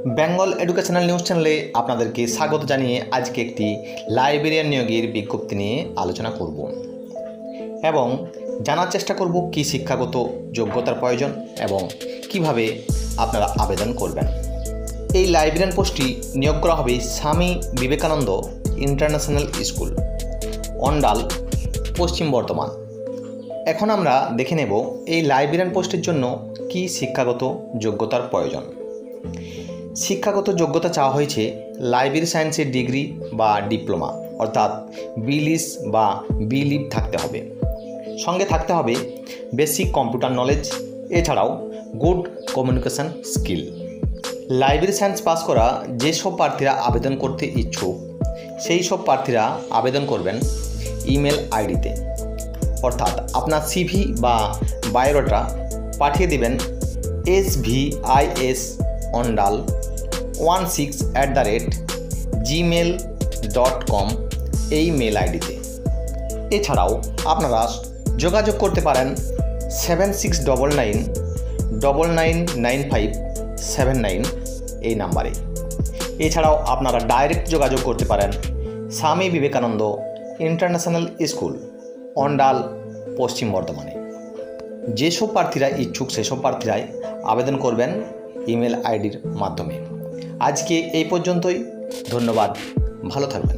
Bengal educational news চ্যানেলে আপনাদেরকে স্বাগত জানিয়ে আজকে একটি লাইব্রেরিয়ান নিয়োগের বিজ্ঞপ্তি নিয়ে আলোচনা করব এবং জানার চেষ্টা করব কী শিক্ষাগত যোগ্যতার প্রয়োজন এবং কিভাবে আপনারা আবেদন করবেন। এই লাইব্রেরিয়ান পোস্টটি নিয়োগ করা হবে স্বামী বিবেকানন্দ ইন্টারন্যাশনাল স্কুল, অন্ডাল, পশ্চিম বর্ধমান। এখন আমরা দেখে নেব এই লাইব্রেরিয়ান পোস্টের জন্য কী শিক্ষাগত যোগ্যতার প্রয়োজন। শিক্ষাগত যোগ্যতা চাওয়া হয়েছে লাইব্রেরি সায়েন্সের ডিগ্রি বা ডিপ্লোমা অর্থাৎ বিলিস বা বিলিভ থাকতে হবে, সঙ্গে থাকতে হবে বেসিক কম্পিউটার নলেজ, এছাড়াও good communication skill. Library science pass করা যেসব প্রার্থীরা আবেদন করতে ইচ্ছুক সেই সব প্রার্থীরা আবেদন করবেন ইমেল আইডিতে, অর্থাৎ আপনার সিভি বা বায়োডাটা পাঠিয়ে দেবেন svis16@gmail.com এই মেল আইডিতে। এছাড়াও আপনারা যোগাযোগ করতে পারেন 7699999579 এই নাম্বারে। এছাড়াও আপনারা ডাইরেক্ট যোগাযোগ করতে পারেন স্বামী বিবেকানন্দ ইন্টারন্যাশনাল স্কুল, অন্ডাল, পশ্চিম বর্ধমানে। যেসব প্রার্থীরা ইচ্ছুক সেসব প্রার্থীরাই আবেদন করবেন ইমেল আইডির মাধ্যমে। আজকে এই পর্যন্তই, ধন্যবাদ, ভালো থাকবেন।